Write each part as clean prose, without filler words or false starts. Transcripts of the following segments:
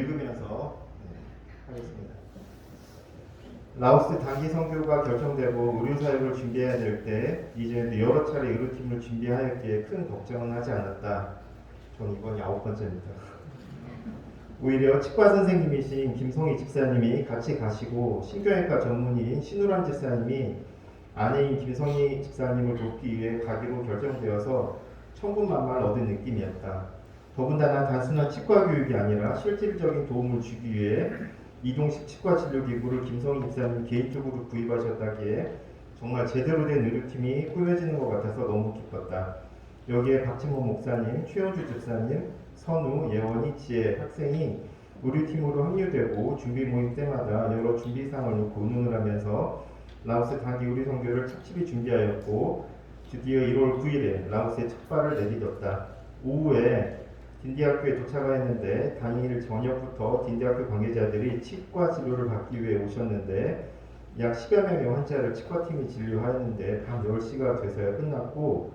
읽으면서 하겠습니다. 라오스 단기 선교가 결정되고 의료 사역을 준비해야 될 때 이제는 여러 차례 의료팀을 준비하였기에 큰 걱정은 하지 않았다. 전 이번이 9번째입니다. 오히려 치과 선생님이신 김성희 집사님이 같이 가시고 신경외과 전문의인 신우란 집사님이 아내인 김성희 집사님을 돕기 위해 가기로 결정되어서 천군만마를 얻은 느낌이었다. 더군다나 단순한 치과 교육이 아니라 실질적인 도움을 주기 위해 이동식 치과 진료기구를 김성희 집사님 개인적으로 구입하셨다기에 정말 제대로 된 의료팀이 꾸며지는 것 같아서 너무 기뻤다. 여기에 박진모 목사님, 최현주 집사님, 선우, 예원이, 지혜 학생이 의료팀으로 합류되고 준비 모임 때마다 여러 준비사항을 놓고 의논을 하면서 라오스 단기 의료 선교를 착실히 준비하였고 드디어 1월 9일에 라오스에 첫 발을 내디뎠다. 오후에 딘디학교에 도착하였는데 당일 저녁부터 딘디학교 관계자들이 치과 진료를 받기 위해 오셨는데 약 10여 명의 환자를 치과팀이 진료하였는데 밤 10시가 돼서야 끝났고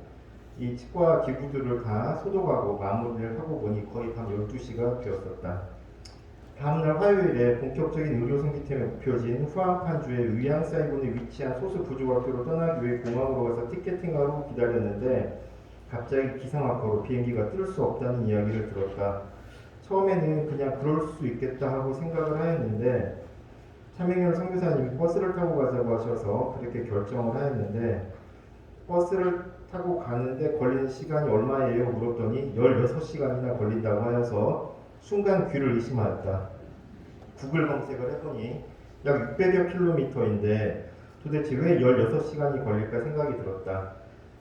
이 치과 기구들을 다 소독하고 마무리를 하고 보니 거의 밤 12시가 되었었다. 다음날 화요일에 본격적인 의료 선교팀에 목표진 후안판주의 위앙사이곤에 위치한 소수 부족학교로 떠나기 위해 공항으로 가서 티켓팅하고 기다렸는데 갑자기 기상악화로 비행기가 뜰 수 없다는 이야기를 들었다. 처음에는 그냥 그럴 수 있겠다 하고 생각을 하였는데 차명현 선교사님이 버스를 타고 가자고 하셔서 그렇게 결정을 하였는데 버스를 타고 가는데 걸리는 시간이 얼마예요? 물었더니 16시간이나 걸린다고 하여서 순간 귀를 의심하였다. 구글 검색을 해보니 약 600여 킬로미터인데 도대체 왜 16시간이 걸릴까 생각이 들었다.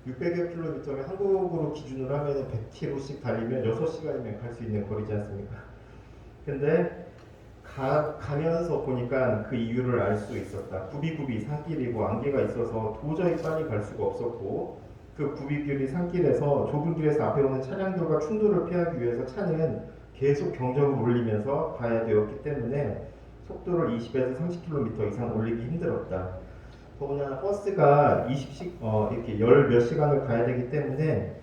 600여 킬로미터면 한국으로 기준으로 하면 100km씩 달리면 6시간이면 갈 수 있는 거리지 않습니까? 근데 가면서 보니까 그 이유를 알 수 있었다. 굽이굽이 산길이고 안개가 있어서 도저히 빨리 갈 수가 없었고 그 굽이굽이 산길에서 좁은 길에서 앞에 오는 차량들과 충돌을 피하기 위해서 차는 계속 경적을 올리면서 가야 되었기 때문에 속도를 20에서 30km 이상 올리기 힘들었다. 더구나 버스가 이렇게 열 몇 시간을 가야 되기 때문에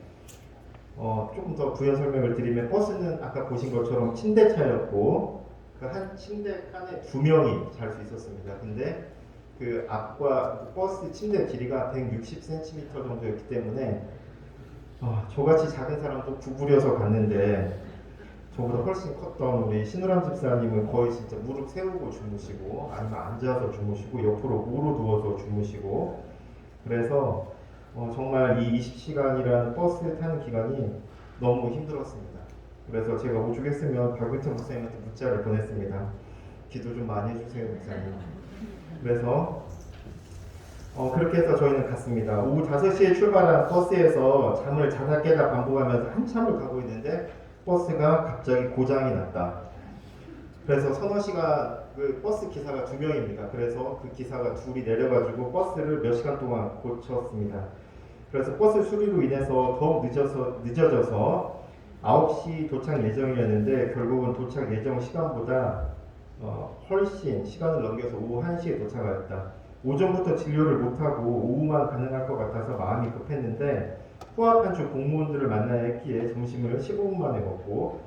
조금 더 부연 설명을 드리면 버스는 아까 보신 것처럼 침대차였고 그 한 침대 칸에 2명이 잘 수 있었습니다. 근데 그 앞과 버스 침대 길이가 160cm 정도였기 때문에 저같이 작은 사람도 구부려서 갔는데 저보다 훨씬 컸던 우리 신우람 집사님은 거의 진짜 무릎 세우고 주무시고 아니면 앉아서 주무시고 옆으로 무로 누워서 주무시고 그래서 정말 이 20시간이라는 버스를 타는 기간이 너무 힘들었습니다. 그래서 제가 오죽했으면 박은태 목사님한테 문자를 보냈습니다. 기도 좀 많이 해주세요 목사님. 그래서 그렇게 해서 저희는 갔습니다. 오후 5시에 출발한 버스에서 잠을 자다 깨다 반복하면서 한참을 가고 있는데 버스가 갑자기 고장이 났다. 그래서 서너 시간 그 버스 기사가 2명입니다. 그래서 그 기사가 둘이 내려가지고 버스를 몇 시간 동안 고쳤습니다. 그래서 버스 수리로 인해서 더욱 늦어져서 9시 도착 예정이었는데 결국은 도착 예정 시간보다 훨씬 시간을 넘겨서 오후 1시에 도착하였다. 오전부터 진료를 못하고 오후만 가능할 것 같아서 마음이 급했는데 후아판주 공무원들을 만나야 했기에 점심을 15분 만에 먹고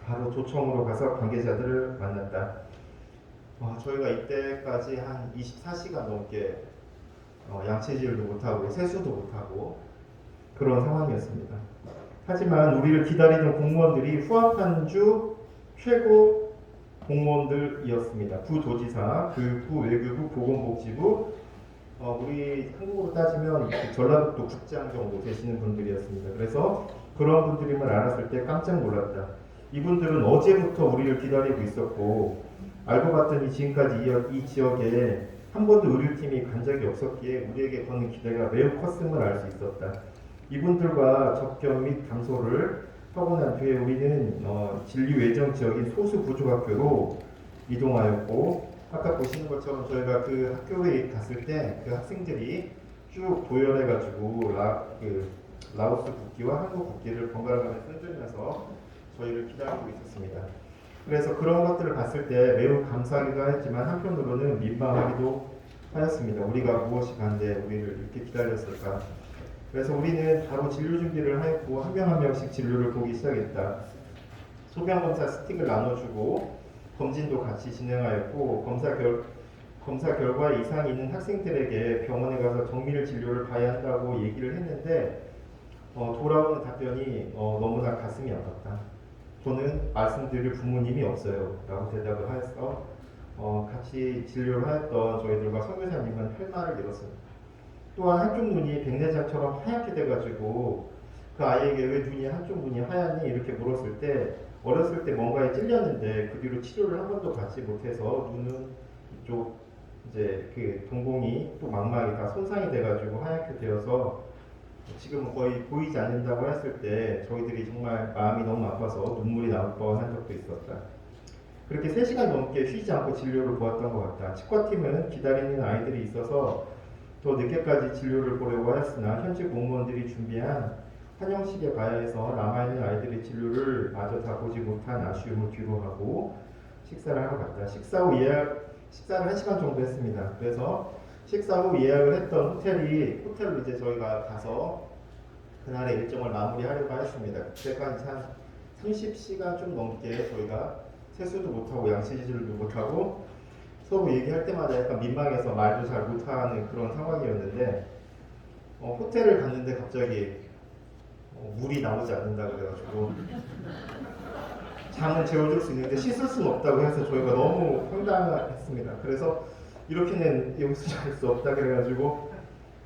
바로 도청으로 가서 관계자들을 만났다. 저희가 이때까지 한 24시간 넘게 양체질도 못하고 세수도 못하고 그런 상황이었습니다. 하지만 우리를 기다리던 공무원들이 후아판주 최고 공무원들이었습니다. 부도지사, 교육부, 외교부, 보건복지부, 우리 한국으로 따지면 전라북도 국장 정도 되시는 분들이었습니다. 그래서 그런 분들임을 알았을 때 깜짝 놀랐다. 이분들은 어제부터 우리를 기다리고 있었고 알고 봤더니 지금까지 이 지역에 한 번도 의료팀이 간 적이 없었기에 우리에게 거는 기대가 매우 컸음을 알 수 있었다. 이분들과 접견 및 담소를 하고 난 뒤에 우리는 진료 예정 지역인 소수 부족학교로 이동하였고 아까 보시는 것처럼 저희가 그 학교에 갔을 때 그 학생들이 쭉 도열해가지고 라오스 국기와 한국 국기를 번갈아가며 흔들면서 저희를 기다리고 있었습니다. 그래서 그런 것들을 봤을 때 매우 감사하기도 했지만 한편으로는 민망하기도 하였습니다. 우리가 무엇이 반대 우리를 이렇게 기다렸을까. 그래서 우리는 바로 진료 준비를 하였고 한 명 한 명씩 진료를 보기 시작했다. 소변검사 스틱을 나눠주고 검진도 같이 진행하였고 검사 결과에 이상이 있는 학생들에게 병원에 가서 정밀 진료를 봐야 한다고 얘기를 했는데 돌아오는 답변이 너무나 가슴이 아팠다. 저는 말씀드릴 부모님이 없어요 라고 대답을 하여서 같이 진료를 하였던 저희들과 선교사님은 할 말을 잃었습니다. 또한 한쪽 눈이 백내장처럼 하얗게 돼가지고 그 아이에게 왜 눈이 한쪽 눈이 하얗니? 이렇게 물었을 때 어렸을 때 뭔가에 찔렸는데 그 뒤로 치료를 한 번도 받지 못해서 눈은 이쪽 이제 그 동공이 또 망막이 다 손상이 돼가지고 하얗게 되어서 지금 거의 보이지 않는다고 했을 때 저희들이 정말 마음이 너무 아파서 눈물이 나올 뻔한 적도 있었다. 그렇게 3시간 넘게 쉬지 않고 진료를 보았던 것 같다. 치과팀은 기다리는 아이들이 있어서 더 늦게까지 진료를 보려고 했으나 현지 공무원들이 준비한 환영식에 가야 해서 남아있는 아이들의 진료를 마저 다 보지 못한 아쉬움을 뒤로하고 식사를 하러 갔다. 식사를 1시간 정도 했습니다. 그래서 식사 후 예약을 했던 호텔로 이제 저희가 가서 그날의 일정을 마무리하려고 했습니다. 그때까지 한 30시간 좀 넘게 저희가 세수도 못하고 양치질도 못하고 서로 얘기할 때마다 약간 민망해서 말도 잘 못하는 그런 상황이었는데 호텔을 갔는데 갑자기 물이 나오지 않는다 그래가지고 잠은 재워줄 수 있는데 씻을 수는 없다고 해서 저희가 너무 황당했습니다. 그래서 이렇게는 여기서 잘 수 없다 그래가지고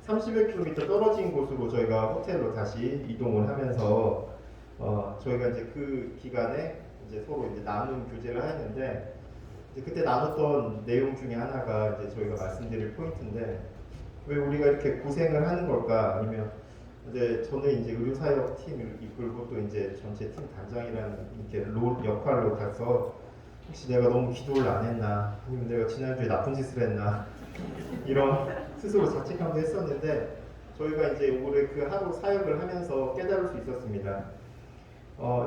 30여 km 떨어진 곳으로 저희가 호텔로 다시 이동을 하면서 저희가 이제 그 기간에 이제 서로 이제 나눔 교제를 했는데 이제 그때 나눴던 내용 중에 하나가 이제 저희가 말씀드릴 포인트인데 왜 우리가 이렇게 고생을 하는 걸까? 아니면 이제 저는 이제 의료사역 팀을 이끌고 또 이제 전체 팀 단장이라는 이렇게 역할로 가서 혹시 내가 너무 기도를 안 했나 아니면 내가 지난주에 나쁜 짓을 했나 이런 스스로 자책감도 했었는데 저희가 이제 올해 그 하루 사역을 하면서 깨달을 수 있었습니다.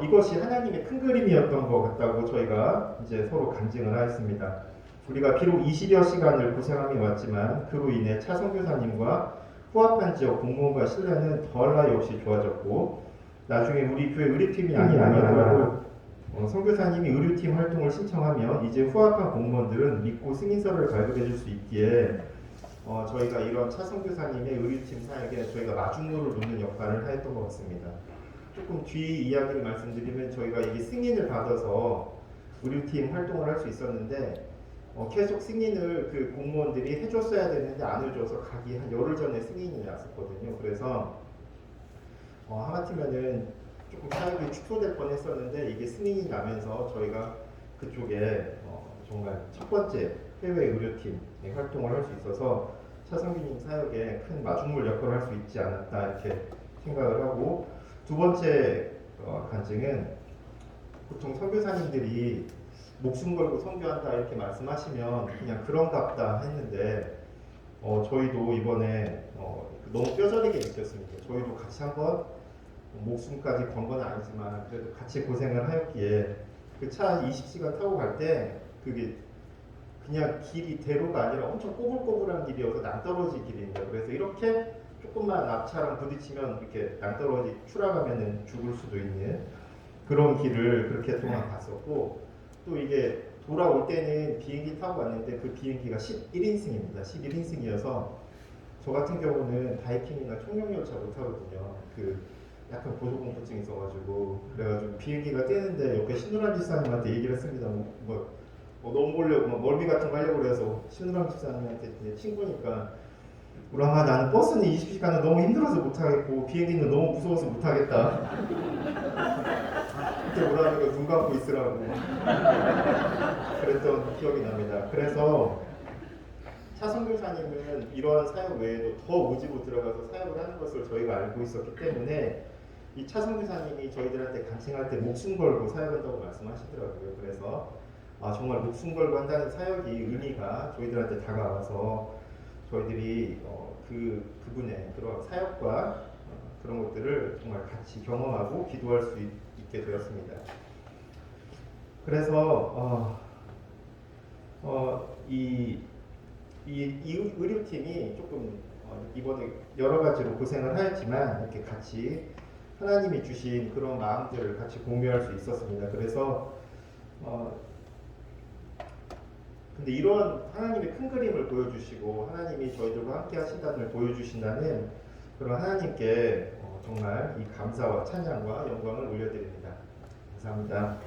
이것이 하나님의 큰 그림이었던 것 같다고 저희가 이제 서로 간증을 하였습니다. 우리가 비록 20여 시간을 고생하며 왔지만 그로 인해 차 선교사님과 후합한 지역 공무원과 신뢰는 더할 나위 없이 좋아졌고 나중에 우리 교회 의료팀이 아니더라도 선교사님이 의료팀 활동을 신청하면 이제 후합한 공무원들은 믿고 승인서를 발급해 줄 수 있기에 저희가 이런 차 선교사님의 의료팀 사역에 저희가 마중물을 놓는 역할을 하였던 것 같습니다. 조금 뒤 이야기를 말씀드리면 저희가 이게 승인을 받아서 의료팀 활동을 할 수 있었는데 계속 승인을 그 공무원들이 해줬어야 되는데 안 해줘서 가기 한 열흘 전에 승인이 났었거든요. 그래서 하마터면은 조금 사역이 축소될 뻔했었는데 이게 승인이 나면서 저희가 그쪽에 정말 첫 번째 해외 의료팀 활동을 할 수 있어서 차성균님 사역에 큰 마중물 역할을 할 수 있지 않았다 이렇게 생각을 하고 두 번째 간증은 보통 선교사님들이 목숨 걸고 선교한다 이렇게 말씀하시면 그냥 그런갑다 했는데 저희도 이번에 너무 뼈저리게 느꼈습니다. 저희도 같이 한번 목숨까지 건 건 아니지만 그래도 같이 고생을 하였기에 그 차 20시간 타고 갈 때 그게 그냥 길이 대로가 아니라 엄청 꼬불꼬불한 길이어서 낭떠러지 길입니다. 그래서 이렇게 조금만 앞차랑 부딪히면 이렇게 낭떠러지 추락하면 죽을 수도 있는 그런 길을 그렇게 동안 갔었고 또 이게 돌아올 때는 비행기 타고 왔는데 그 비행기가 11인승입니다. 11인승이어서 저 같은 경우는 바이킹이나 청룡열차 못 타거든요. 그 약간 고소공포증이 있어가지고 그래가지고 비행기가 떼는데 옆에 신우람 집사님한테 얘기를 했습니다. 너무 보려고 막 멀미 같은 거 하려고 그래서 신우람 집사님한테 친구니까 우람아 나는 버스는 20시간은 너무 힘들어서 못하겠고 비행기는 너무 무서워서 못하겠다. 그때 우람이가 눈 감고 있으라고 그랬던 기억이 납니다. 그래서 차선교사님은 이러한 사역 외에도 더 오지로 들어가서 사역을 하는 것을 저희가 알고 있었기 때문에 이 차선교사님이 저희들한테 간증할 때 목숨 걸고 사역한다고 말씀하시더라고요. 그래서 정말 목숨 걸고 한다는 사역이 의미가 저희들한테 다가와서 저희들이 그분의 그런 사역과 그런 것들을 정말 같이 경험하고 기도할 수 있게 되었습니다. 그래서 이 의료팀이 조금 이번에 여러 가지로 고생을 하였지만 이렇게 같이 하나님이 주신 그런 마음들을 같이 공유할 수 있었습니다. 그래서 근데 이런 하나님의 큰 그림을 보여주시고 하나님이 저희들과 함께 하신다는 걸 보여주신다는 그런 하나님께 정말 이 감사와 찬양과 영광을 올려드립니다. 감사합니다.